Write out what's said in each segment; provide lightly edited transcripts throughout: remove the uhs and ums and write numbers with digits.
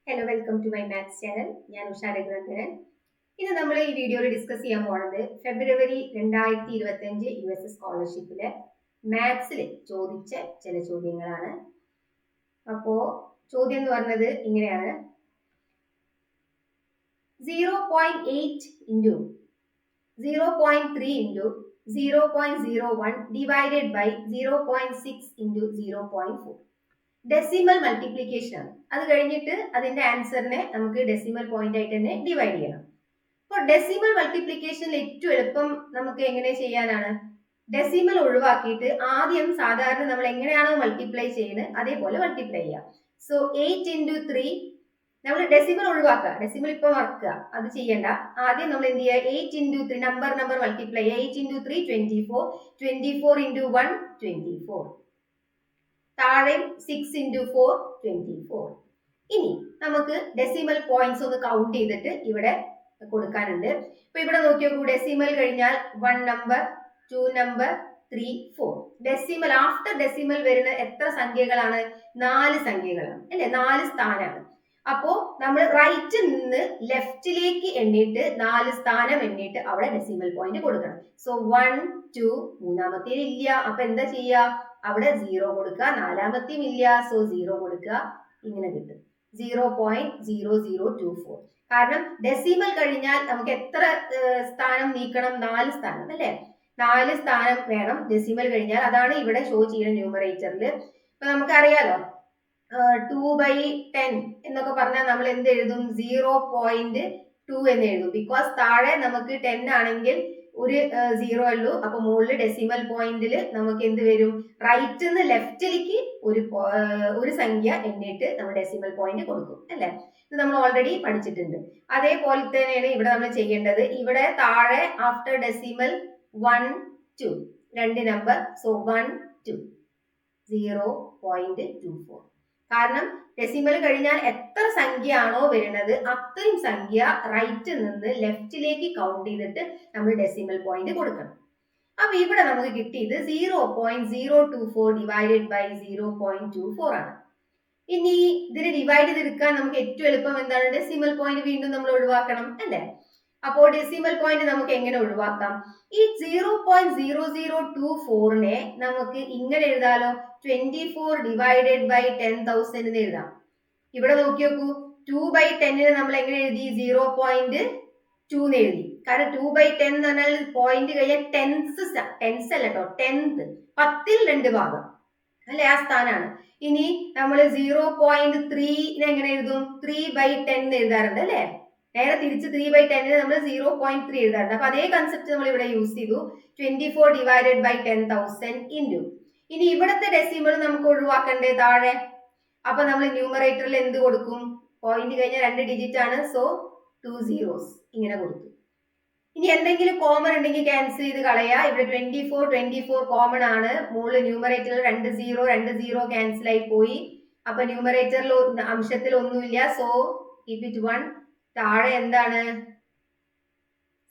Hello welcome to my maths channel. ഞാൻ ഉഷ രഘുനന്ദനൻ. ഇന്ന് നമ്മൾ ഈ വീഡിയോയിൽ ഡിസ്കസ് ചെയ്യാൻ പോകുന്നത് ഫെബ്രുവരി 2025 US സ്കോളർഷിപ്പിലെ മാത്സിൽ ചോദിച്ച ചില ചോദ്യങ്ങളാണ്. അപ്പോൾ ചോദ്യം എന്ന് പറഞ്ഞത് ഇങ്ങനെയാണ്: 0.8 into 0.3 into 0.01 divided by 0.6 into 0.4 decimal multiplication ആണ്. അത് കഴിഞ്ഞിട്ട് അതിന്റെ ആൻസറിനെ നമുക്ക് ഡെസിമൽ പോയിന്റ് ആയിട്ട് തന്നെ ഡിവൈഡ് ചെയ്യണം. അപ്പോൾ ഡെസിമൽ മൾട്ടിപ്ലിക്കേഷനിൽ ഏറ്റവും എളുപ്പം നമുക്ക് എങ്ങനെ ചെയ്യാനാണ്? ഡെസിമൽ ഒഴിവാക്കിയിട്ട് ആദ്യം സാധാരണ നമ്മൾ എങ്ങനെയാണോ മൾട്ടിപ്ലൈ ചെയ്യുന്നത് അതേപോലെ മൾട്ടിപ്ലൈ ചെയ്യാം. സോ 8 ഇൻറ്റു 3 നമ്മൾ ഡെസിമൽ ഒഴിവാക്കുക, ഡെസിമൽ ഇപ്പൊ മറക്കുക, അത് ചെയ്യണ്ട. ആദ്യം നമ്മൾ എന്ത് ചെയ്യുക? 8 into 3 number multiply 8 into 3 24, 24 into 1 24, താഴെ 6 ഇൻറ്റു 4 24. ഇനി നമുക്ക് ഡെസിമൽ പോയിന്റ്സ് ഒന്ന് കൗണ്ട് ചെയ്തിട്ട് ഇവിടെ കൊടുക്കാനുണ്ട്. ഇപ്പൊ ഇവിടെ നോക്കി നോക്കൂ, ഡെസിമൽ കഴിഞ്ഞാൽ 1 number, 2 number, 3 4. Decimal after decimal വരുന്ന എത്ര സംഖ്യകളാണ്? 4 സംഖ്യകളാണ് അല്ലെ, 4 സ്ഥാനമാണ്. അപ്പോ നമ്മൾ റൈറ്റിൽ നിന്ന് ലെഫ്റ്റിലേക്ക് എണ്ണിയിട്ട് 4 സ്ഥാനം എണ്ണിയിട്ട് അവിടെ ഡെസിമൽ പോയിന്റ് കൊടുക്കണം. സോ 1 2 മൂന്നാമത്തേൽ ഇല്ല, അപ്പൊ എന്താ ചെയ്യുക? അവിടെ 0 കൊടുക്കുക. നാലാമത്തെയും ഇല്ല, സോ 0 കൊടുക്കുക. ഇങ്ങനെ കിട്ടും 0.0024. കാരണം ഡെസിമൽ കഴിഞ്ഞാൽ നമുക്ക് എത്ര സ്ഥാനം നീക്കണം? 4 സ്ഥാനം അല്ലെ, 4 സ്ഥാനം വേണം ഡെസിമൽ കഴിഞ്ഞാൽ. അതാണ് ഇവിടെ ഷോ ചെയ്യുന്ന ന്യൂമറേറ്ററിൽ. ഇപ്പൊ നമുക്കറിയാലോ 2/10 എന്നൊക്കെ പറഞ്ഞാൽ നമ്മൾ എന്ത് എഴുതും? 0.2 എന്ന് എഴുതും. ബിക്കോസ് താഴെ നമുക്ക് 10 ആണെങ്കിൽ ഒരു 0 ഉള്ളൂ. അപ്പൊ മുകളിൽ ഡെസിമൽ പോയിന്റിൽ നമുക്ക് എന്ത് വരും? റൈറ്റിൽ നിന്ന് ലെഫ്റ്റിലേക്ക് ഒരു സംഖ്യ എണ്ണിട്ട് നമ്മൾ ഡെസിമൽ പോയിന്റ് കൊടുക്കും അല്ലെ. ഇത് നമ്മൾ ഓൾറെഡി പഠിച്ചിട്ടുണ്ട്. അതേപോലെ തന്നെയാണ് ഇവിടെ നമ്മൾ ചെയ്യേണ്ടത്. ഇവിടെ താഴെ ആഫ്റ്റർ ഡെസിമൽ 1 2 2 നമ്പർ, സോ 1 2 0.24. കാരണം ഡെസിമൽ കഴിഞ്ഞാൽ എത്ര സംഖ്യ ആണോ വരുന്നത് അത്രയും സംഖ്യ റൈറ്റിൽ നിന്ന് ലെഫ്റ്റിലേക്ക് കൗണ്ട് ചെയ്തിട്ട് നമ്മൾ ഡെസിമൽ പോയിന്റ് കൊടുക്കണം. അപ്പൊ ഇവിടെ നമുക്ക് കിട്ടിയത് 0.024 ഡിവൈഡഡ് ബൈ 0.24 ആണ്. ഇനി ഇതിനെ ഡിവൈഡ് ചെയ്തെടുക്കാൻ നമുക്ക് ഏറ്റവും എളുപ്പം എന്താണ്? ഡെസിമൽ പോയിന്റ് വീണ്ടും നമ്മൾ ഒഴിവാക്കണം അല്ലെ. അപ്പോൾ ഡെസിമൽ പോയിന്റ് നമുക്ക് എങ്ങനെ ഒഴിവാക്കാം? ഈ 0.0024നെ നമുക്ക് ഇങ്ങനെ എഴുതാലോ, 24 ഡിവൈഡഡ് ബൈ 10,000 എന്ന് എഴുതാം. ഇവിടെ നോക്കി നോക്കൂ, 2/10നെ നമ്മൾ എങ്ങനെ എഴുതി? 0.2 എന്ന് എഴുതി. കാരണം 2/10 എന്ന് പറഞ്ഞാൽ പോയിന്റ് കഴിഞ്ഞാൽ ടെൻസ് അല്ല കേട്ടോ, 10th 10ൽ 2 ഭാഗം അല്ലെ, ആ സ്ഥാനാണ്. ഇനി നമ്മൾ 0.3നെ എങ്ങനെ എഴുതും? 3/10 എന്ന് എഴുതാറുണ്ട് അല്ലെ. നേരെ തിരിച്ച് 3/10ന് നമ്മൾ 0.3 എഴുതാറുണ്ട്. അപ്പൊ അതേ കൺസെപ്റ്റ് നമ്മൾ ഇവിടെ യൂസ് ചെയ്തു. 24 ഡിവൈഡഡ് ബൈ 10,000 ഇൻറ്റു. ഇനി ഇവിടത്തെ ഡെസിമൽ നമുക്ക് ഒഴിവാക്കണ്ടേ താഴെ. അപ്പൊ നമ്മൾ ന്യൂമറേറ്ററിൽ എന്ത് കൊടുക്കും? പോയിന്റ് കഴിഞ്ഞാൽ 2 ഡിജിറ്റ് ആണ്, സോ 2 zeros ഇങ്ങനെ കൊടുത്തു. ഇനി എന്തെങ്കിലും കോമൺ ഉണ്ടെങ്കിൽ ക്യാൻസൽ ചെയ്ത് കളയാ. ഇവിടെ 24 കോമൺ ആണ്. മുകളിൽ ന്യൂമറേറ്ററിൽ 2 0 ക്യാൻസൽ ആയി പോയി. അപ്പൊ ന്യൂമറേറ്ററിൽ അംശത്തിൽ ഒന്നുമില്ല, സോ കീപ് ഇറ്റ് 1. താഴെ എന്താണ്?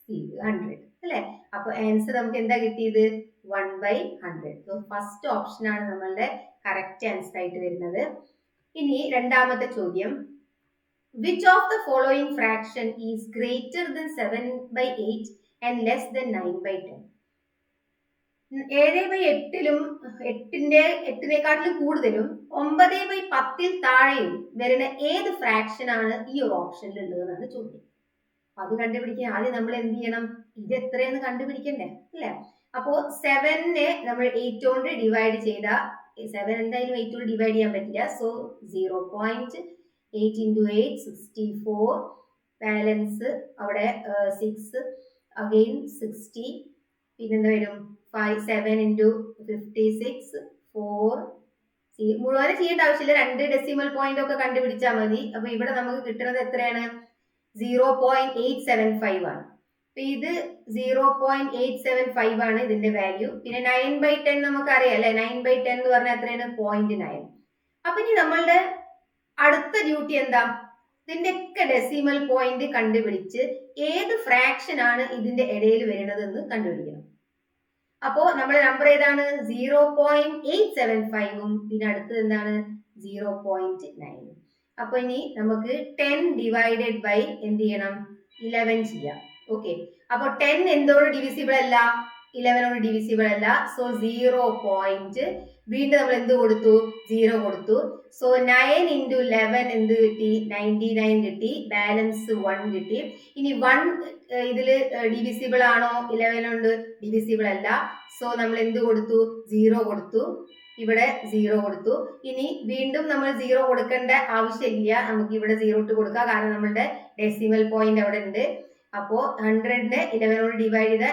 100 അല്ലെ. അപ്പൊ ആൻസർ നമുക്ക് എന്താ കിട്ടിയത്? 1/100. സോ ഫസ്റ്റ് ഓപ്ഷൻ ആണ് നമ്മളുടെ കറക്റ്റ് ആൻസർ ആയിട്ട് വരുന്നത്. ഇനി രണ്ടാമത്തെ ചോദ്യം: which of the following fraction is greater than 7/8 and less than 9/10? 7/8ലും 8നേക്കാട്ടിലും കൂടുതലും 9/10ൽ താഴെയും വരുന്ന ഏത് ഫ്രാക്ഷൻ ആണ് ഈ ഒരു ഓപ്ഷനിൽ ഉള്ളതെന്നാണ് ചോദ്യം. അത് കണ്ടുപിടിക്കാൻ ആദ്യം നമ്മൾ എന്ത് ചെയ്യണം? ഇത് എത്രയെന്ന് കണ്ടുപിടിക്കണ്ടേ അല്ലെ. അപ്പോ 7നെ നമ്മൾ 8 കൊണ്ട് ഡിവൈഡ് ചെയ്ത 7 എന്തായാലും 8 കൊണ്ട് ഡിവൈഡ് ചെയ്യാൻ പറ്റില്ല. സോ 0.8 into 8 64, ബാലൻസ് അവിടെ 6, അഗെയിൻ 60, പിന്നെന്താ വരും? 7 into 56 4. മുഴുവനും ചെയ്യേണ്ട ആവശ്യമില്ല, 2 ഡെസിമൽ പോയിന്റ് ഒക്കെ കണ്ടുപിടിച്ചാൽ മതി. അപ്പൊ ഇവിടെ നമുക്ക് കിട്ടുന്നത് എത്രയാണ്? 0.875 ആണ്. അപ്പൊ ഇത് 0.875 ആണ് ഇതിന്റെ വാല്യൂ. പിന്നെ 9/10 നമുക്കറിയാം അല്ലെ, 9/10 എന്ന് പറഞ്ഞാൽ എത്രയാണ്? 0.9. അപ്പൊ ഇനി നമ്മളുടെ അടുത്ത ഡ്യൂട്ടി എന്താ? ഇതിന്റെ ഒക്കെ ഡെസിമൽ പോയിന്റ് കണ്ടുപിടിച്ച് ഏത് ഫ്രാക്ഷൻ ആണ് ഇതിന്റെ ഇടയിൽ വരുന്നത് എന്ന് കണ്ടുപിടിക്കണം. അപ്പോ നമ്മുടെ നമ്പർ ഏതാണ്? 0.875ഉം പിന്നെ അടുത്തത് എന്താണ്? 0.9. അപ്പൊ ഇനി നമുക്ക് 10 ഡിവൈഡഡ് ബൈ എന്ത് ചെയ്യണം 11 ചെയ്യാം. ഓക്കെ, അപ്പൊ 10 എന്തോട് ഡിവിസിബിൾ അല്ല, 11ഓട് ഡിവിസിബിൾ അല്ല. സോ 0. വീണ്ടും നമ്മൾ എന്ത് കൊടുത്തു, 0 കൊടുത്തു. സോ 9 into 11 എന്ത് കിട്ടി, 99 കിട്ടി. ബാലൻസ് 1 കിട്ടി. ഇനി 1 ഇതില് ഡിവിസിബിൾ ആണോ, 11 കൊണ്ട് ഡിവിസിബിൾ അല്ല. സോ നമ്മൾ എന്ത് കൊടുത്തു, 0 കൊടുത്തു. ഇവിടെ 0 കൊടുത്തു. ഇനി വീണ്ടും നമ്മൾ 0 കൊടുക്കേണ്ട ആവശ്യമില്ല, നമുക്ക് ഇവിടെ 0 ഇട്ട് കൊടുക്കാം, കാരണം നമ്മളുടെ ഡെസിമൽ പോയിന്റ് അവിടെ ഉണ്ട്. അപ്പോ 100നെ 11 ഡിവൈഡ് ചെയ്ത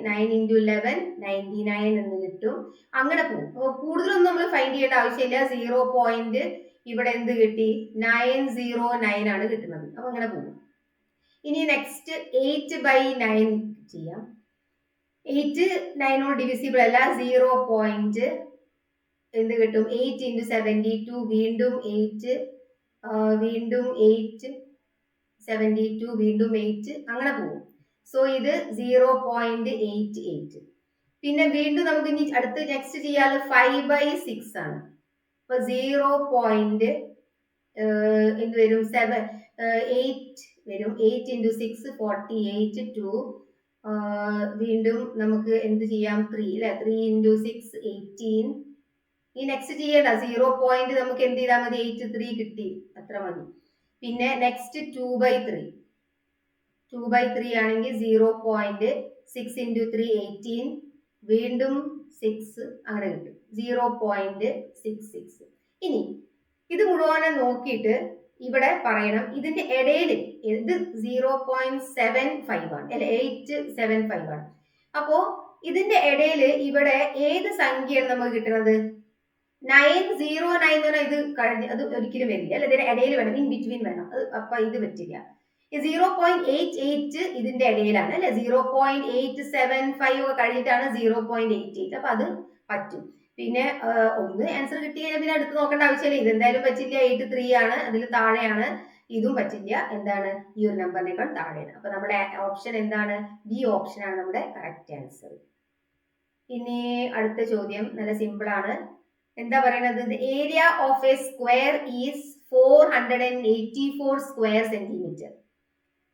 9 into 11 99 എന്ന് കിട്ടും. അങ്ങനെ പോകും. അപ്പൊ കൂടുതലൊന്നും നമ്മൾ ഫൈൻഡ് ചെയ്യേണ്ട ആവശ്യമില്ല. 0. ഇവിടെ എന്ത് കിട്ടി, 909 ആണ് കിട്ടുന്നത്. അപ്പൊ അങ്ങനെ പോകും. ഇനി നെക്സ്റ്റ് 8/9 ചെയ്യാം. 8 9ഓട് ഡിവിസിബിൾ അല്ല. 0. എന്ത് കിട്ടും, 8 into 72 വീണ്ടും 8 വീണ്ടും 8 72 വീണ്ടും 8 അങ്ങനെ പോകും. സോ ഇത് 0.88. പിന്നെ വീണ്ടും നമുക്ക് ഇനി അടുത്ത് നെക്സ്റ്റ് ചെയ്യാൻ 5/6 ആണ്. അപ്പൊ 0. എന്ത് വരും, 8 വരും. 8 into 6 48 2. വീണ്ടും നമുക്ക് എന്ത് ചെയ്യാം, 3 അല്ലെ, 3 into 6 18. ഈ നെക്സ്റ്റ് ചെയ്യേണ്ട 0. നമുക്ക് എന്ത് ചെയ്താൽ മതി, 83 കിട്ടി, അത്ര മതി. പിന്നെ നെക്സ്റ്റ് 2/3 ആണെങ്കിൽ 0.6 into 3 18. വീണ്ടും 6 അങ്ങനെ കിട്ടും, 0.66. ഇനി ഇത് മുഴുവനെ നോക്കിയിട്ട് ഇവിടെ പറയണം ഇതിന്റെ ഇടയിൽ ഇത് 0.75 ആണ് അല്ലെ, 875 ആണ്. അപ്പോ ഇതിന്റെ ഇടയിൽ ഇവിടെ ഏത് സംഖ്യയാണ് നമുക്ക് കിട്ടുന്നത്, 909 എന്ന് പറഞ്ഞാൽ ഇത് കഴിഞ്ഞ് അത് ഒരിക്കലും വരില്ല അല്ലെ, ഇതിന്റെ ഇടയിൽ വേണം, ഇൻ ബിറ്റ്വീൻ വേണം. അത് അപ്പൊ ഇത് പറ്റില്ല. 0.88 ഇതിന്റെ ഇടയിലാണ് അല്ലെ, 0.875 ഒക്കെ കഴിഞ്ഞിട്ടാണ് 0.88. അപ്പൊ അത് പറ്റും. പിന്നെ ഒന്ന് ആൻസർ കിട്ടി കഴിഞ്ഞാൽ പിന്നെ അടുത്ത് നോക്കേണ്ട ആവശ്യമില്ല. ഇതെന്തായാലും പറ്റില്ല, 83 ആണ്, അതിൽ താഴെയാണ്. ഇതും പറ്റില്ല, എന്താണ്, ഈ ഒരു നമ്പറിനേക്കാൾ താഴെയാണ്. അപ്പൊ നമ്മുടെ ഓപ്ഷൻ എന്താണ്, ബി ഓപ്ഷൻ ആണ് നമ്മുടെ കറക്റ്റ് ആൻസർ. ഇനി അടുത്ത ചോദ്യം നല്ല സിമ്പിൾ ആണ്. എന്താ പറയുന്നത്, the area of A square is 484 square centimetre.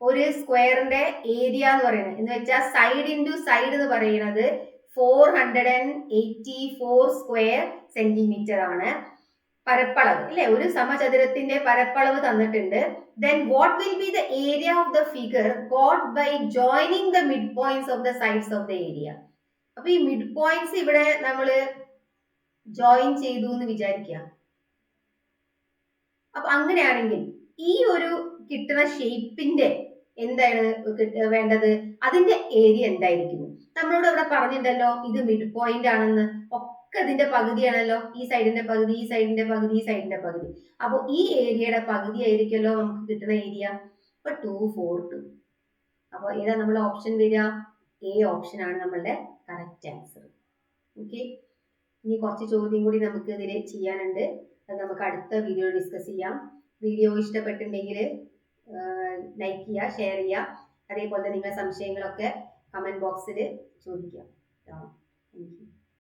ഒരു സ്ക്വയറിന്റെ ഏരിയ എന്ന് പറയുന്നത് എന്ന് വെച്ചാൽ സൈഡ് ഇൻറ്റു സൈഡ് എന്ന് പറയുന്നത് 484 സ്ക്വയർ സെന്റിമീറ്റർ ആണ്. പരപ്പളവ് അല്ലെ, ഒരു സമചതുരത്തിന്റെ പരപ്പളവ് തന്നിട്ടുണ്ട്. Then what will be the area of the figure got by joining the mid points of the sides of the area. അപ്പൊ ഈ മിഡ് പോയിന്റ്സ് ഇവിടെ നമ്മള് ജോയിൻ ചെയ്തു എന്ന് വിചാരിക്കുക. അപ്പൊ അങ്ങനെയാണെങ്കിൽ ഈ ഒരു കിട്ടുന്ന ഷേപ്പിന്റെ എന്താണ് വേണ്ടത്, അതിന്റെ ഏരിയ എന്തായിരിക്കും. നമ്മളോട് ഇവിടെ പറഞ്ഞിട്ടുണ്ടല്ലോ ഇത് മിഡ് പോയിന്റ് ആണെന്ന്. ഒക്കെ ഇതിന്റെ പകുതിയാണല്ലോ, ഈ സൈഡിന്റെ പകുതി, ഈ സൈഡിന്റെ പകുതി, ഈ സൈഡിന്റെ പകുതി. അപ്പൊ ഈ ഏരിയയുടെ പകുതി ആയിരിക്കുമല്ലോ നമുക്ക് കിട്ടുന്ന ഏരിയ. അപ്പൊ 242. അപ്പൊ ഏതാ നമ്മളെ ഓപ്ഷൻ വരിക, എ ഓപ്ഷൻ ആണ് നമ്മളുടെ കറക്റ്റ് ആൻസർ. ഓക്കെ, ഇനി കുറച്ച് ചോദ്യം കൂടി നമുക്ക് ഇതിൽ ചെയ്യാനുണ്ട്. അത് നമുക്ക് അടുത്ത വീഡിയോ ഡിസ്കസ് ചെയ്യാം. വീഡിയോ ഇഷ്ടപ്പെട്ടിട്ടുണ്ടെങ്കിൽ ലൈക്ക് ചെയ്യുക, ഷെയർ ചെയ്യുക. അതേപോലെ നിങ്ങളുടെ സംശയങ്ങളൊക്കെ കമന്റ് ബോക്സിൽ ചോദിക്കുക. Thank you.